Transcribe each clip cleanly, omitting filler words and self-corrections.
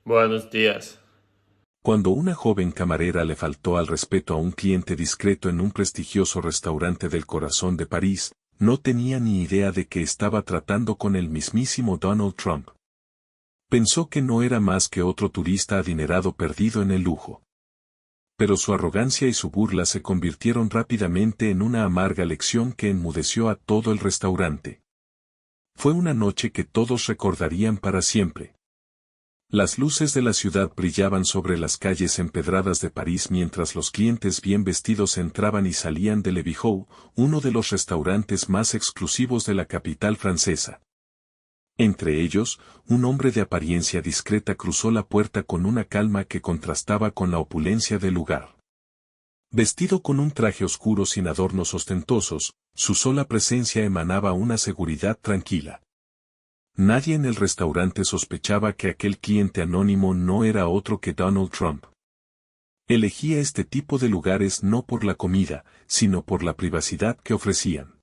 Buenos días. Cuando una joven camarera le faltó al respeto a un cliente discreto en un prestigioso restaurante del corazón de París, no tenía ni idea de que estaba tratando con el mismísimo Donald Trump. Pensó que no era más que otro turista adinerado perdido en el lujo. Pero su arrogancia y su burla se convirtieron rápidamente en una amarga lección que enmudeció a todo el restaurante. Fue una noche que todos recordarían para siempre. Las luces de la ciudad brillaban sobre las calles empedradas de París mientras los clientes bien vestidos entraban y salían de Le Bijou, uno de los restaurantes más exclusivos de la capital francesa. Entre ellos, un hombre de apariencia discreta cruzó la puerta con una calma que contrastaba con la opulencia del lugar. Vestido con un traje oscuro sin adornos ostentosos, su sola presencia emanaba una seguridad tranquila. Nadie en el restaurante sospechaba que aquel cliente anónimo no era otro que Donald Trump. Elegía este tipo de lugares no por la comida, sino por la privacidad que ofrecían.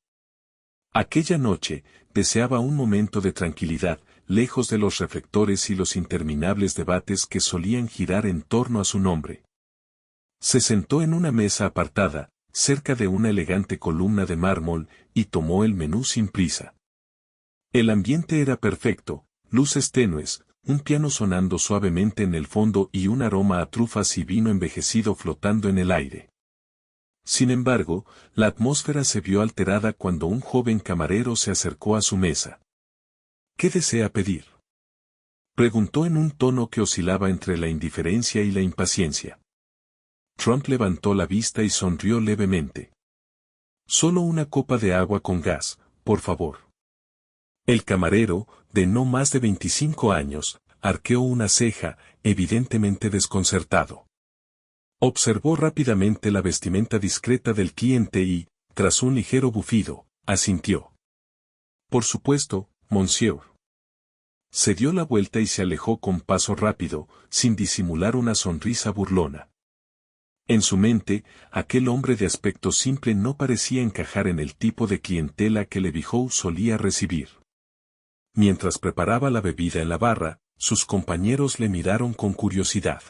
Aquella noche, deseaba un momento de tranquilidad, lejos de los reflectores y los interminables debates que solían girar en torno a su nombre. Se sentó en una mesa apartada, cerca de una elegante columna de mármol, y tomó el menú sin prisa. El ambiente era perfecto, luces tenues, un piano sonando suavemente en el fondo y un aroma a trufas y vino envejecido flotando en el aire. Sin embargo, la atmósfera se vio alterada cuando un joven camarero se acercó a su mesa. ¿Qué desea pedir?, preguntó en un tono que oscilaba entre la indiferencia y la impaciencia. Trump levantó la vista y sonrió levemente. Solo una copa de agua con gas, por favor. El camarero, de no más de 25 años, arqueó una ceja, evidentemente desconcertado. Observó rápidamente la vestimenta discreta del cliente y, tras un ligero bufido, asintió. Por supuesto, monsieur. Se dio la vuelta y se alejó con paso rápido, sin disimular una sonrisa burlona. En su mente, aquel hombre de aspecto simple no parecía encajar en el tipo de clientela que Le Bijou solía recibir. Mientras preparaba la bebida en la barra, sus compañeros le miraron con curiosidad.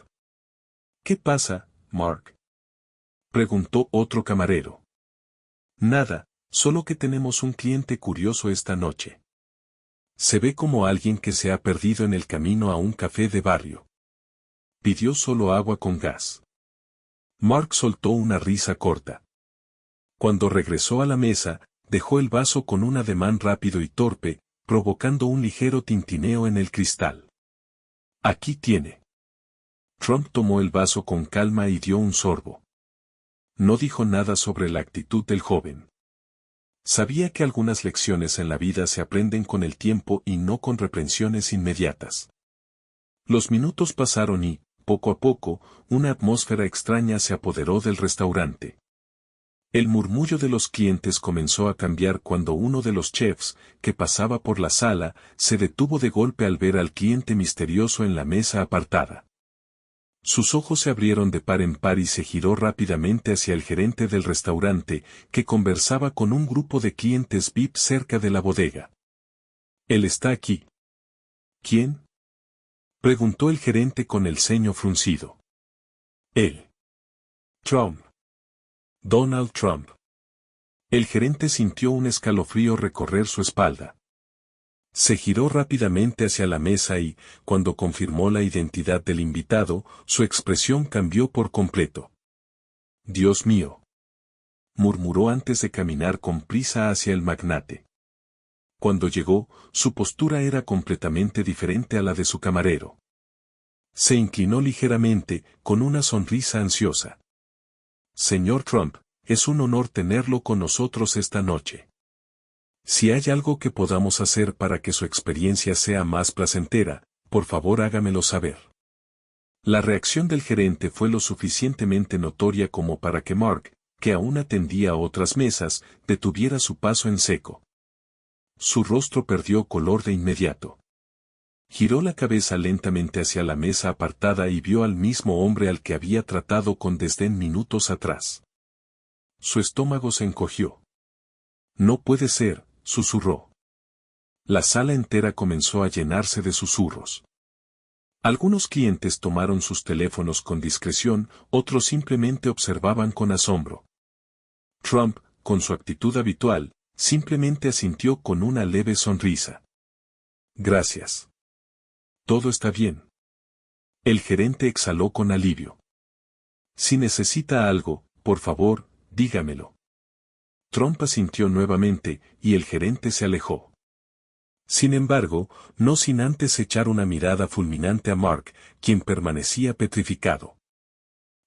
¿Qué pasa, Mark?, preguntó otro camarero. Nada, solo que tenemos un cliente curioso esta noche. Se ve como alguien que se ha perdido en el camino a un café de barrio. Pidió solo agua con gas. Mark soltó una risa corta. Cuando regresó a la mesa, dejó el vaso con un ademán rápido y torpe, provocando un ligero tintineo en el cristal. Aquí tiene. Trump tomó el vaso con calma y dio un sorbo. No dijo nada sobre la actitud del joven. Sabía que algunas lecciones en la vida se aprenden con el tiempo y no con reprensiones inmediatas. Los minutos pasaron y, poco a poco, una atmósfera extraña se apoderó del restaurante. El murmullo de los clientes comenzó a cambiar cuando uno de los chefs, que pasaba por la sala, se detuvo de golpe al ver al cliente misterioso en la mesa apartada. Sus ojos se abrieron de par en par y se giró rápidamente hacia el gerente del restaurante, que conversaba con un grupo de clientes VIP cerca de la bodega. «Él está aquí». «¿Quién?», preguntó el gerente con el ceño fruncido. «Él. Trump. Donald Trump». El gerente sintió un escalofrío recorrer su espalda. Se giró rápidamente hacia la mesa y, cuando confirmó la identidad del invitado, su expresión cambió por completo. «Dios mío», murmuró antes de caminar con prisa hacia el magnate. Cuando llegó, su postura era completamente diferente a la de su camarero. Se inclinó ligeramente, con una sonrisa ansiosa. «Señor Trump, es un honor tenerlo con nosotros esta noche. Si hay algo que podamos hacer para que su experiencia sea más placentera, por favor hágamelo saber». La reacción del gerente fue lo suficientemente notoria como para que Mark, que aún atendía a otras mesas, detuviera su paso en seco. Su rostro perdió color de inmediato. Giró la cabeza lentamente hacia la mesa apartada y vio al mismo hombre al que había tratado con desdén minutos atrás. Su estómago se encogió. «No puede ser», susurró. La sala entera comenzó a llenarse de susurros. Algunos clientes tomaron sus teléfonos con discreción, otros simplemente observaban con asombro. Trump, con su actitud habitual, simplemente asintió con una leve sonrisa. Gracias. Todo está bien. El gerente exhaló con alivio. Si necesita algo, por favor, dígamelo. Trump asintió nuevamente, y el gerente se alejó. Sin embargo, no sin antes echar una mirada fulminante a Mark, quien permanecía petrificado.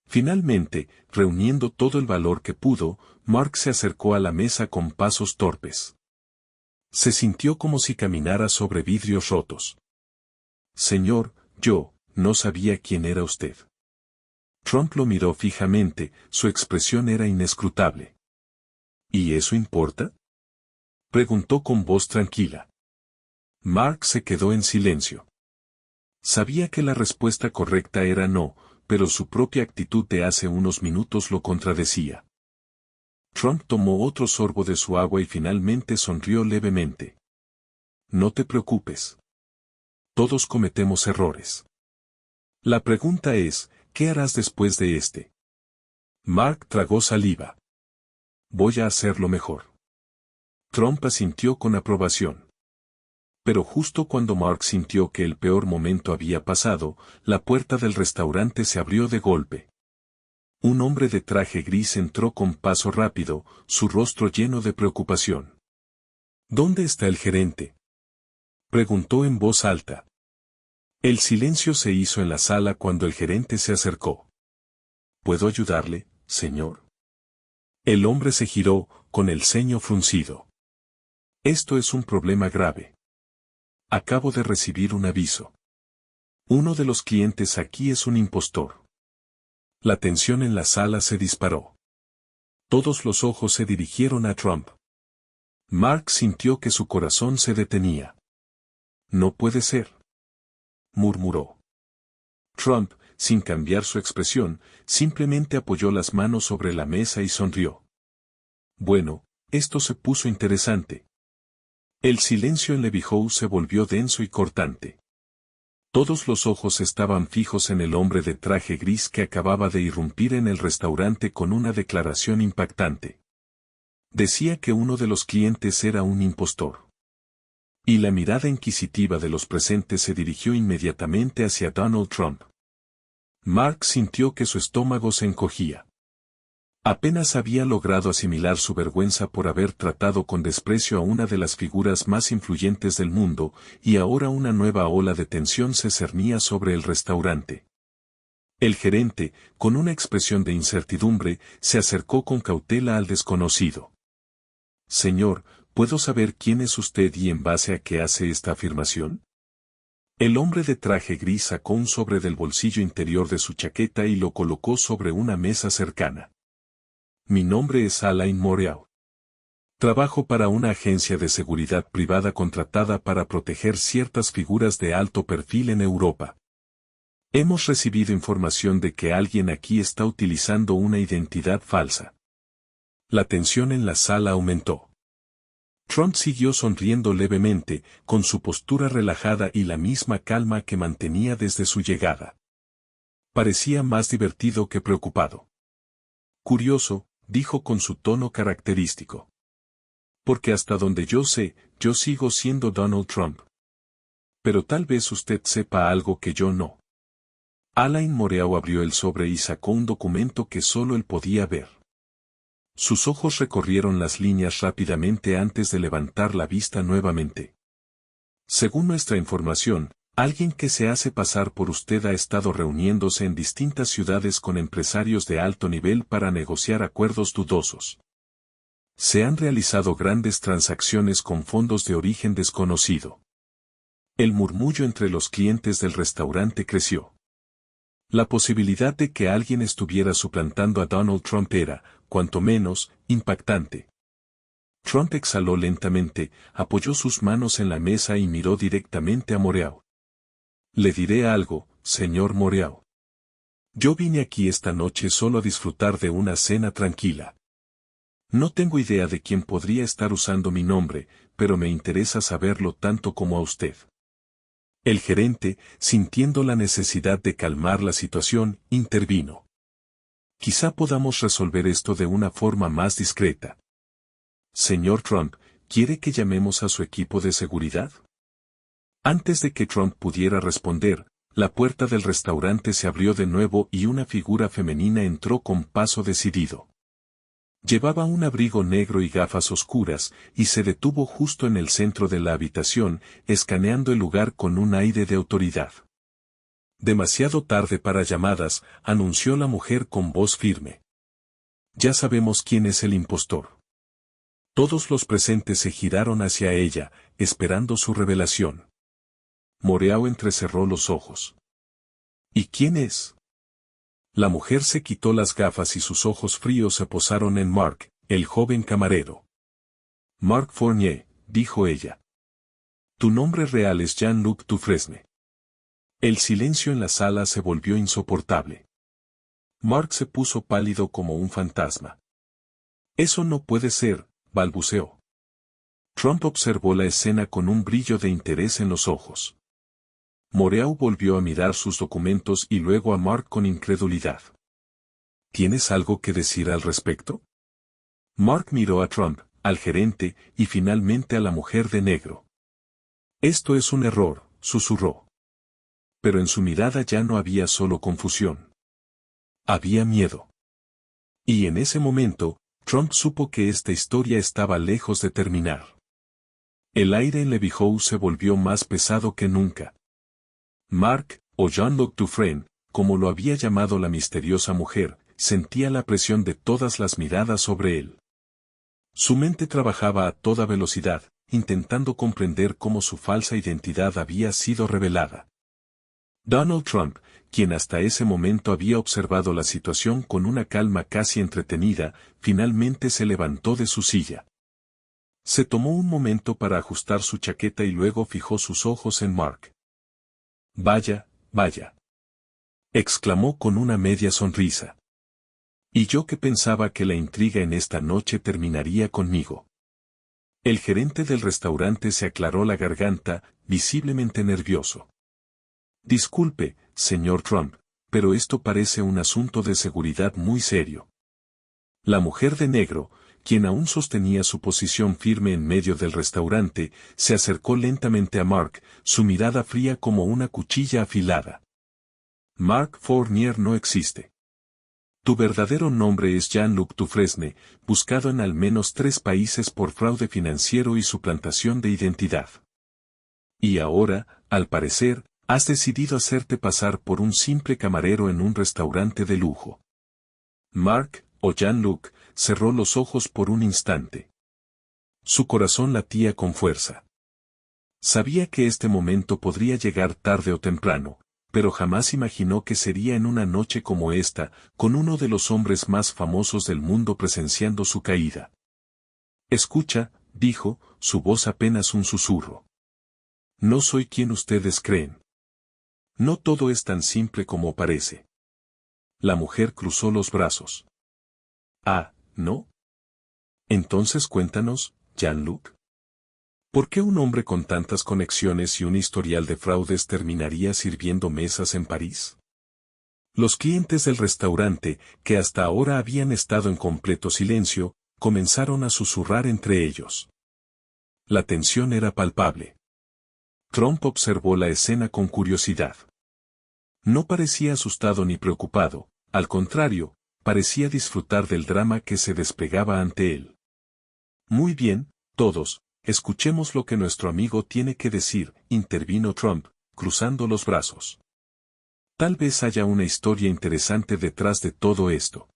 Finalmente, reuniendo todo el valor que pudo, Mark se acercó a la mesa con pasos torpes. Se sintió como si caminara sobre vidrios rotos. Señor, yo, no sabía quién era usted. Trump lo miró fijamente, su expresión era inescrutable. ¿Y eso importa? Preguntó con voz tranquila. Mark se quedó en silencio. Sabía que la respuesta correcta era no, pero su propia actitud de hace unos minutos lo contradecía. Trump tomó otro sorbo de su agua y finalmente sonrió levemente. No te preocupes. Todos cometemos errores. La pregunta es, ¿qué harás después de este? Mark tragó saliva. Voy a hacerlo mejor. Trump asintió con aprobación. Pero justo cuando Mark sintió que el peor momento había pasado, la puerta del restaurante se abrió de golpe. Un hombre de traje gris entró con paso rápido, su rostro lleno de preocupación. ¿Dónde está el gerente?, preguntó en voz alta. El silencio se hizo en la sala cuando el gerente se acercó. ¿Puedo ayudarle, señor? El hombre se giró, con el ceño fruncido. Esto es un problema grave. Acabo de recibir un aviso. Uno de los clientes aquí es un impostor. La tensión en la sala se disparó. Todos los ojos se dirigieron a Trump. Mark sintió que su corazón se detenía. No puede ser, murmuró. Trump, sin cambiar su expresión, simplemente apoyó las manos sobre la mesa y sonrió. Bueno, esto se puso interesante. El silencio en Levy House se volvió denso y cortante. Todos los ojos estaban fijos en el hombre de traje gris que acababa de irrumpir en el restaurante con una declaración impactante. Decía que uno de los clientes era un impostor. Y la mirada inquisitiva de los presentes se dirigió inmediatamente hacia Donald Trump. Mark sintió que su estómago se encogía. Apenas había logrado asimilar su vergüenza por haber tratado con desprecio a una de las figuras más influyentes del mundo, y ahora una nueva ola de tensión se cernía sobre el restaurante. El gerente, con una expresión de incertidumbre, se acercó con cautela al desconocido. Señor, ¿puedo saber quién es usted y en base a qué hace esta afirmación? El hombre de traje gris sacó un sobre del bolsillo interior de su chaqueta y lo colocó sobre una mesa cercana. Mi nombre es Alain Moreau. Trabajo para una agencia de seguridad privada contratada para proteger ciertas figuras de alto perfil en Europa. Hemos recibido información de que alguien aquí está utilizando una identidad falsa. La tensión en la sala aumentó. Trump siguió sonriendo levemente, con su postura relajada y la misma calma que mantenía desde su llegada. Parecía más divertido que preocupado. Curioso, dijo con su tono característico. Porque hasta donde yo sé, yo sigo siendo Donald Trump. Pero tal vez usted sepa algo que yo no. Alain Moreau abrió el sobre y sacó un documento que solo él podía ver. Sus ojos recorrieron las líneas rápidamente antes de levantar la vista nuevamente. Según nuestra información, alguien que se hace pasar por usted ha estado reuniéndose en distintas ciudades con empresarios de alto nivel para negociar acuerdos dudosos. Se han realizado grandes transacciones con fondos de origen desconocido. El murmullo entre los clientes del restaurante creció. La posibilidad de que alguien estuviera suplantando a Donald Trump era, cuanto menos, impactante. Trump exhaló lentamente, apoyó sus manos en la mesa y miró directamente a Moreau. Le diré algo, señor Moreau. Yo vine aquí esta noche solo a disfrutar de una cena tranquila. No tengo idea de quién podría estar usando mi nombre, pero me interesa saberlo tanto como a usted. El gerente, sintiendo la necesidad de calmar la situación, intervino. Quizá podamos resolver esto de una forma más discreta. Señor Trump, ¿quiere que llamemos a su equipo de seguridad? Antes de que Trump pudiera responder, la puerta del restaurante se abrió de nuevo y una figura femenina entró con paso decidido. Llevaba un abrigo negro y gafas oscuras, y se detuvo justo en el centro de la habitación, escaneando el lugar con un aire de autoridad. Demasiado tarde para llamadas, anunció la mujer con voz firme. Ya sabemos quién es el impostor. Todos los presentes se giraron hacia ella, esperando su revelación. Moreau entrecerró los ojos. ¿Y quién es? La mujer se quitó las gafas y sus ojos fríos se posaron en Mark, el joven camarero. Mark Fournier, dijo ella. Tu nombre real es Jean-Luc Dufresne. El silencio en la sala se volvió insoportable. Mark se puso pálido como un fantasma. Eso no puede ser, balbuceó. Trump observó la escena con un brillo de interés en los ojos. Moreau volvió a mirar sus documentos y luego a Mark con incredulidad. ¿Tienes algo que decir al respecto? Mark miró a Trump, al gerente, y finalmente a la mujer de negro. Esto es un error, susurró. Pero en su mirada ya no había solo confusión. Había miedo. Y en ese momento, Trump supo que esta historia estaba lejos de terminar. El aire en Levihoux se volvió más pesado que nunca. Mark, o Jean-Luc Dufresne, como lo había llamado la misteriosa mujer, sentía la presión de todas las miradas sobre él. Su mente trabajaba a toda velocidad, intentando comprender cómo su falsa identidad había sido revelada. Donald Trump, quien hasta ese momento había observado la situación con una calma casi entretenida, finalmente se levantó de su silla. Se tomó un momento para ajustar su chaqueta y luego fijó sus ojos en Mark. Vaya, vaya. Exclamó con una media sonrisa. Y yo que pensaba que la intriga en esta noche terminaría conmigo. El gerente del restaurante se aclaró la garganta, visiblemente nervioso. Disculpe, señor Trump, pero esto parece un asunto de seguridad muy serio. La mujer de negro, quien aún sostenía su posición firme en medio del restaurante, se acercó lentamente a Mark, su mirada fría como una cuchilla afilada. Mark Fournier no existe. Tu verdadero nombre es Jean-Luc Dufresne, buscado en al menos 3 países por fraude financiero y suplantación de identidad. Y ahora, al parecer, has decidido hacerte pasar por un simple camarero en un restaurante de lujo. Mark, o Jean-Luc, cerró los ojos por un instante. Su corazón latía con fuerza. Sabía que este momento podría llegar tarde o temprano, pero jamás imaginó que sería en una noche como esta, con uno de los hombres más famosos del mundo presenciando su caída. Escucha, dijo, su voz apenas un susurro. No soy quien ustedes creen. No todo es tan simple como parece. La mujer cruzó los brazos. Ah, ¿no? Entonces cuéntanos, Jean-Luc. ¿Por qué un hombre con tantas conexiones y un historial de fraudes terminaría sirviendo mesas en París? Los clientes del restaurante, que hasta ahora habían estado en completo silencio, comenzaron a susurrar entre ellos. La tensión era palpable. Trump observó la escena con curiosidad. No parecía asustado ni preocupado, al contrario, parecía disfrutar del drama que se desplegaba ante él. Muy bien, todos, escuchemos lo que nuestro amigo tiene que decir, intervino Trump, cruzando los brazos. Tal vez haya una historia interesante detrás de todo esto.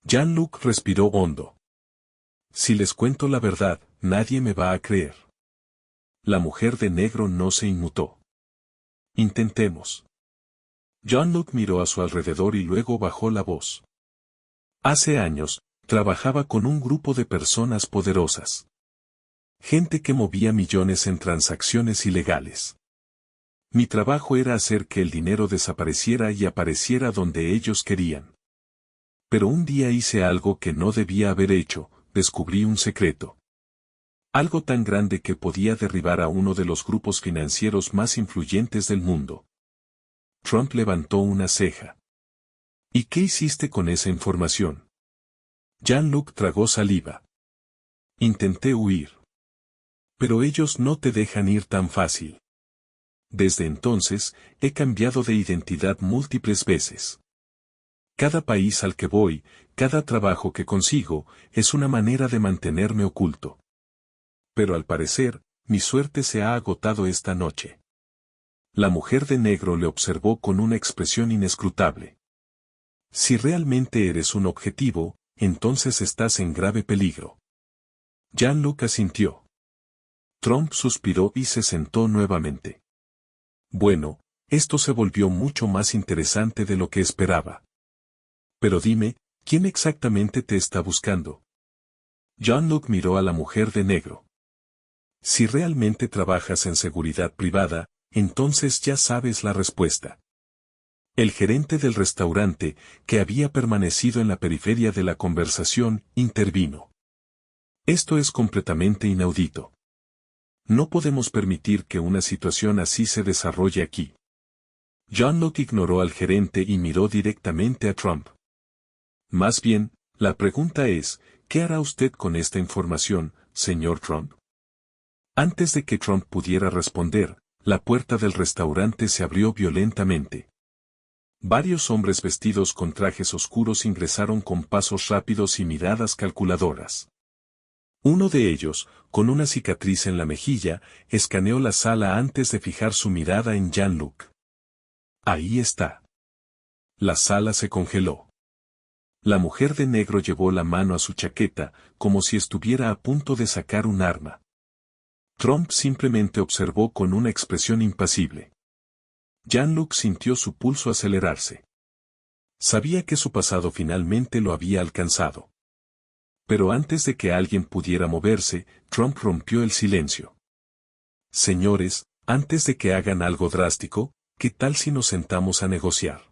Jean-Luc respiró hondo. Si les cuento la verdad, nadie me va a creer. La mujer de negro no se inmutó. Intentemos. Jean-Luc miró a su alrededor y luego bajó la voz. Hace años, trabajaba con un grupo de personas poderosas. Gente que movía millones en transacciones ilegales. Mi trabajo era hacer que el dinero desapareciera y apareciera donde ellos querían. Pero un día hice algo que no debía haber hecho, descubrí un secreto. Algo tan grande que podía derribar a uno de los grupos financieros más influyentes del mundo. Trump levantó una ceja. ¿Y qué hiciste con esa información? Jean-Luc tragó saliva. Intenté huir. Pero ellos no te dejan ir tan fácil. Desde entonces, he cambiado de identidad múltiples veces. Cada país al que voy, cada trabajo que consigo, es una manera de mantenerme oculto. Pero al parecer, mi suerte se ha agotado esta noche. La mujer de negro le observó con una expresión inescrutable. Si realmente eres un objetivo, entonces estás en grave peligro. Jean-Luc asintió. Trump suspiró y se sentó nuevamente. Bueno, esto se volvió mucho más interesante de lo que esperaba. Pero dime, ¿quién exactamente te está buscando? Jean-Luc miró a la mujer de negro. Si realmente trabajas en seguridad privada, entonces ya sabes la respuesta. El gerente del restaurante, que había permanecido en la periferia de la conversación, intervino. Esto es completamente inaudito. No podemos permitir que una situación así se desarrolle aquí. Jean-Luc ignoró al gerente y miró directamente a Trump. Más bien, la pregunta es, ¿qué hará usted con esta información, señor Trump? Antes de que Trump pudiera responder, la puerta del restaurante se abrió violentamente. Varios hombres vestidos con trajes oscuros ingresaron con pasos rápidos y miradas calculadoras. Uno de ellos, con una cicatriz en la mejilla, escaneó la sala antes de fijar su mirada en Jean-Luc. Ahí está. La sala se congeló. La mujer de negro llevó la mano a su chaqueta, como si estuviera a punto de sacar un arma. Trump simplemente observó con una expresión impasible. Jean-Luc sintió su pulso acelerarse. Sabía que su pasado finalmente lo había alcanzado. Pero antes de que alguien pudiera moverse, Trump rompió el silencio. Señores, antes de que hagan algo drástico, ¿qué tal si nos sentamos a negociar?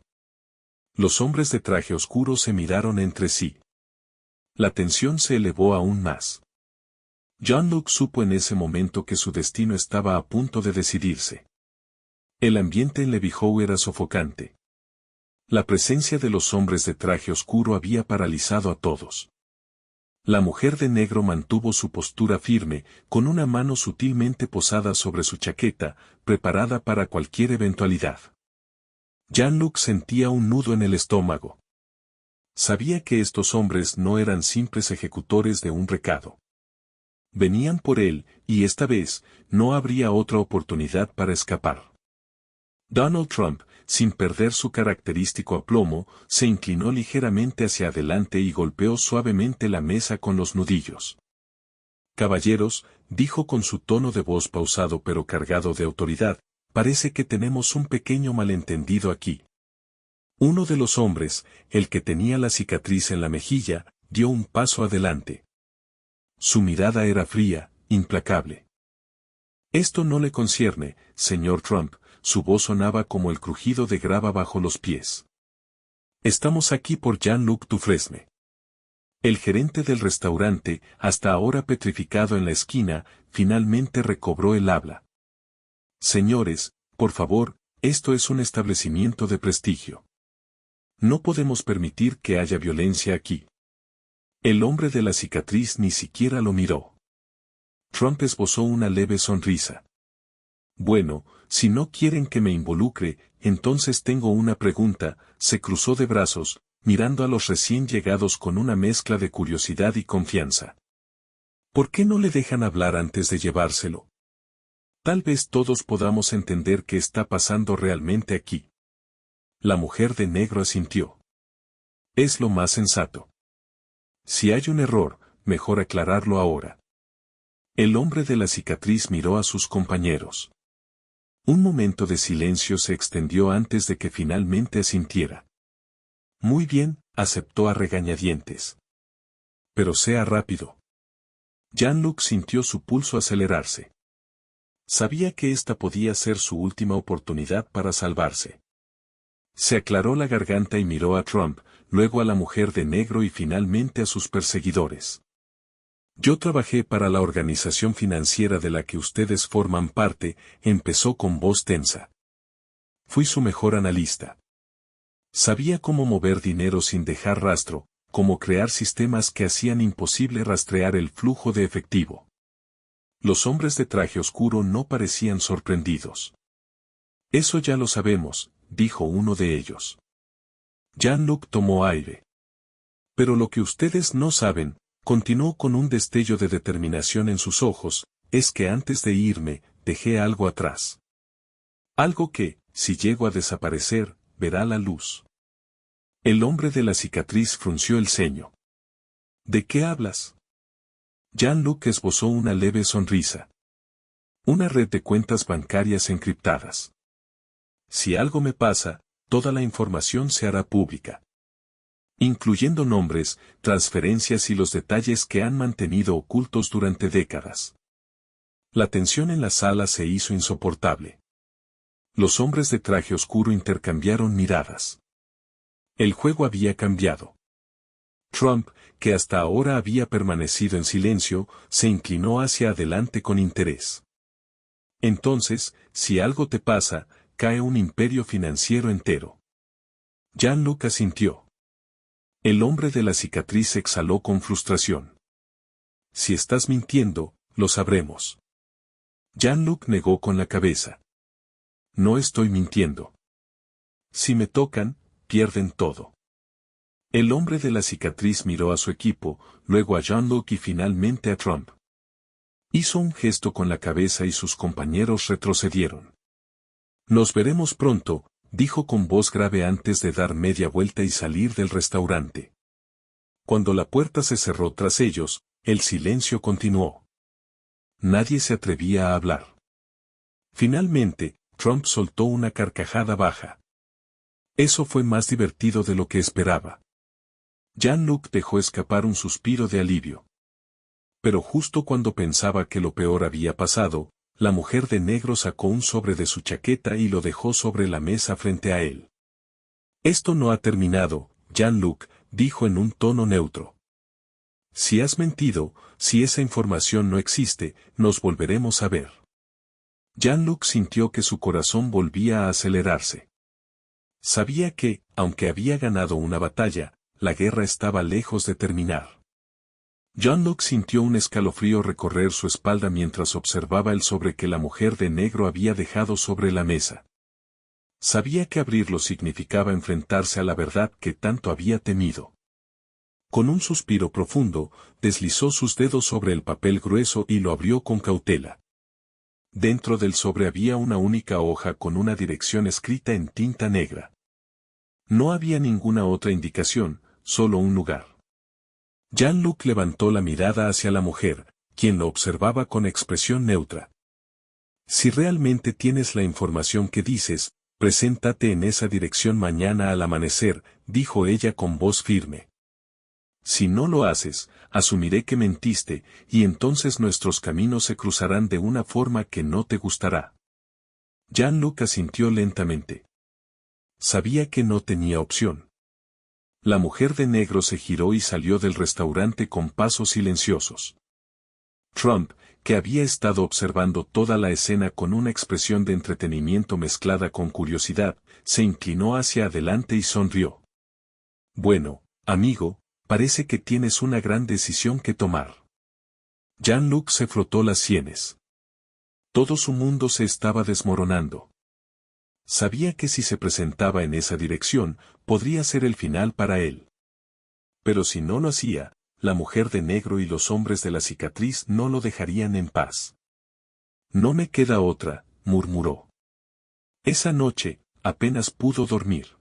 Los hombres de traje oscuro se miraron entre sí. La tensión se elevó aún más. Jean-Luc supo en ese momento que su destino estaba a punto de decidirse. El ambiente en Levihow era sofocante. La presencia de los hombres de traje oscuro había paralizado a todos. La mujer de negro mantuvo su postura firme, con una mano sutilmente posada sobre su chaqueta, preparada para cualquier eventualidad. Jean-Luc sentía un nudo en el estómago. Sabía que estos hombres no eran simples ejecutores de un recado. Venían por él, y esta vez, no habría otra oportunidad para escapar. Donald Trump, sin perder su característico aplomo, se inclinó ligeramente hacia adelante y golpeó suavemente la mesa con los nudillos. Caballeros, dijo con su tono de voz pausado pero cargado de autoridad, parece que tenemos un pequeño malentendido aquí. Uno de los hombres, el que tenía la cicatriz en la mejilla, dio un paso adelante. Su mirada era fría, implacable. Esto no le concierne, señor Trump, su voz sonaba como el crujido de grava bajo los pies. Estamos aquí por Jean-Luc Dufresne. El gerente del restaurante, hasta ahora petrificado en la esquina, finalmente recobró el habla. Señores, por favor, esto es un establecimiento de prestigio. No podemos permitir que haya violencia aquí. El hombre de la cicatriz ni siquiera lo miró. Trump esbozó una leve sonrisa. Bueno, si no quieren que me involucre, entonces tengo una pregunta, se cruzó de brazos, mirando a los recién llegados con una mezcla de curiosidad y confianza. ¿Por qué no le dejan hablar antes de llevárselo? Tal vez todos podamos entender qué está pasando realmente aquí. La mujer de negro asintió. Es lo más sensato. Si hay un error, mejor aclararlo ahora. El hombre de la cicatriz miró a sus compañeros. Un momento de silencio se extendió antes de que finalmente asintiera. Muy bien, aceptó a regañadientes. Pero sea rápido. Jean-Luc sintió su pulso acelerarse. Sabía que esta podía ser su última oportunidad para salvarse. Se aclaró la garganta y miró a Trump, luego a la mujer de negro y finalmente a sus perseguidores. Yo trabajé para la organización financiera de la que ustedes forman parte, empezó con voz tensa. Fui su mejor analista. Sabía cómo mover dinero sin dejar rastro, cómo crear sistemas que hacían imposible rastrear el flujo de efectivo. Los hombres de traje oscuro no parecían sorprendidos. Eso ya lo sabemos, dijo uno de ellos. Jean-Luc tomó aire. Pero lo que ustedes no saben, continuó con un destello de determinación en sus ojos, es que antes de irme, dejé algo atrás. Algo que, si llego a desaparecer, verá la luz. El hombre de la cicatriz frunció el ceño. ¿De qué hablas? Jean-Luc esbozó una leve sonrisa. Una red de cuentas bancarias encriptadas. Si algo me pasa, toda la información se hará pública. Incluyendo nombres, transferencias y los detalles que han mantenido ocultos durante décadas. La tensión en la sala se hizo insoportable. Los hombres de traje oscuro intercambiaron miradas. El juego había cambiado. Trump, que hasta ahora había permanecido en silencio, se inclinó hacia adelante con interés. Entonces, si algo te pasa, cae un imperio financiero entero. Jean-Luc asintió. El hombre de la cicatriz exhaló con frustración. Si estás mintiendo, lo sabremos. Jean-Luc negó con la cabeza. No estoy mintiendo. Si me tocan, pierden todo. El hombre de la cicatriz miró a su equipo, luego a Jean-Luc y finalmente a Trump. Hizo un gesto con la cabeza y sus compañeros retrocedieron. Nos veremos pronto, dijo con voz grave antes de dar media vuelta y salir del restaurante. Cuando la puerta se cerró tras ellos, el silencio continuó. Nadie se atrevía a hablar. Finalmente, Trump soltó una carcajada baja. Eso fue más divertido de lo que esperaba. Jean-Luc dejó escapar un suspiro de alivio. Pero justo cuando pensaba que lo peor había pasado, la mujer de negro sacó un sobre de su chaqueta y lo dejó sobre la mesa frente a él. Esto no ha terminado, Jean-Luc, dijo en un tono neutro. Si has mentido, si esa información no existe, nos volveremos a ver. Jean-Luc sintió que su corazón volvía a acelerarse. Sabía que, aunque había ganado una batalla, la guerra estaba lejos de terminar. Jean-Luc sintió un escalofrío recorrer su espalda mientras observaba el sobre que la mujer de negro había dejado sobre la mesa. Sabía que abrirlo significaba enfrentarse a la verdad que tanto había temido. Con un suspiro profundo, deslizó sus dedos sobre el papel grueso y lo abrió con cautela. Dentro del sobre había una única hoja con una dirección escrita en tinta negra. No había ninguna otra indicación, solo un lugar. Jean-Luc levantó la mirada hacia la mujer, quien lo observaba con expresión neutra. Si realmente tienes la información que dices, preséntate en esa dirección mañana al amanecer, dijo ella con voz firme. Si no lo haces, asumiré que mentiste, y entonces nuestros caminos se cruzarán de una forma que no te gustará. Jean-Luc asintió lentamente. Sabía que no tenía opción. La mujer de negro se giró y salió del restaurante con pasos silenciosos. Trump, que había estado observando toda la escena con una expresión de entretenimiento mezclada con curiosidad, se inclinó hacia adelante y sonrió. Bueno, amigo, parece que tienes una gran decisión que tomar. Jean-Luc se frotó las sienes. Todo su mundo se estaba desmoronando. Sabía que si se presentaba en esa dirección, podría ser el final para él. Pero si no lo hacía, la mujer de negro y los hombres de la cicatriz no lo dejarían en paz. No me queda otra, murmuró. Esa noche, apenas pudo dormir.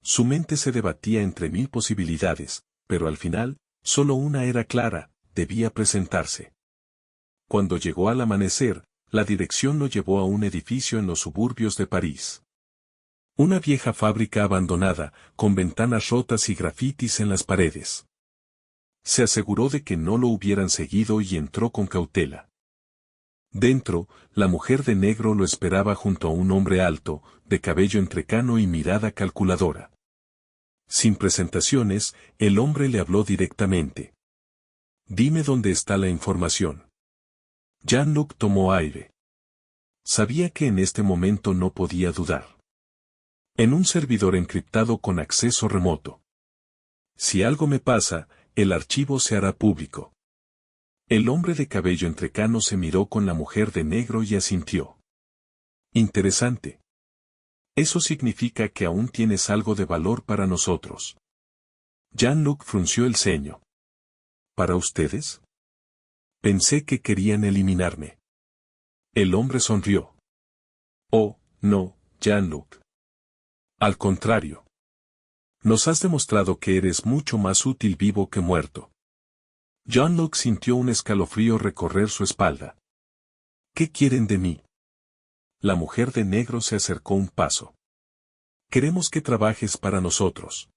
Su mente se debatía entre mil posibilidades, pero al final, solo una era clara, debía presentarse. Cuando llegó al amanecer, la dirección lo llevó a un edificio en los suburbios de París. Una vieja fábrica abandonada, con ventanas rotas y grafitis en las paredes. Se aseguró de que no lo hubieran seguido y entró con cautela. Dentro, la mujer de negro lo esperaba junto a un hombre alto, de cabello entrecano y mirada calculadora. Sin presentaciones, el hombre le habló directamente. Dime dónde está la información. Jean-Luc tomó aire. Sabía que en este momento no podía dudar. En un servidor encriptado con acceso remoto. Si algo me pasa, el archivo se hará público. El hombre de cabello entrecano se miró con la mujer de negro y asintió. Interesante. Eso significa que aún tienes algo de valor para nosotros. Jean-Luc frunció el ceño. ¿Para ustedes? Pensé que querían eliminarme. El hombre sonrió. Oh, no, Jean-Luc. Al contrario. Nos has demostrado que eres mucho más útil vivo que muerto. Jean-Luc sintió un escalofrío recorrer su espalda. ¿Qué quieren de mí? La mujer de negro se acercó un paso. Queremos que trabajes para nosotros.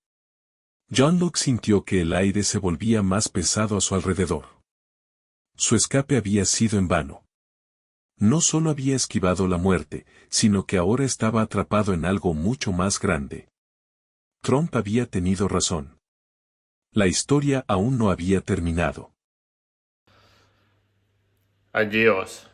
Jean-Luc sintió que el aire se volvía más pesado a su alrededor. Su escape había sido en vano. No solo había esquivado la muerte, sino que ahora estaba atrapado en algo mucho más grande. Trump había tenido razón. La historia aún no había terminado. Adiós.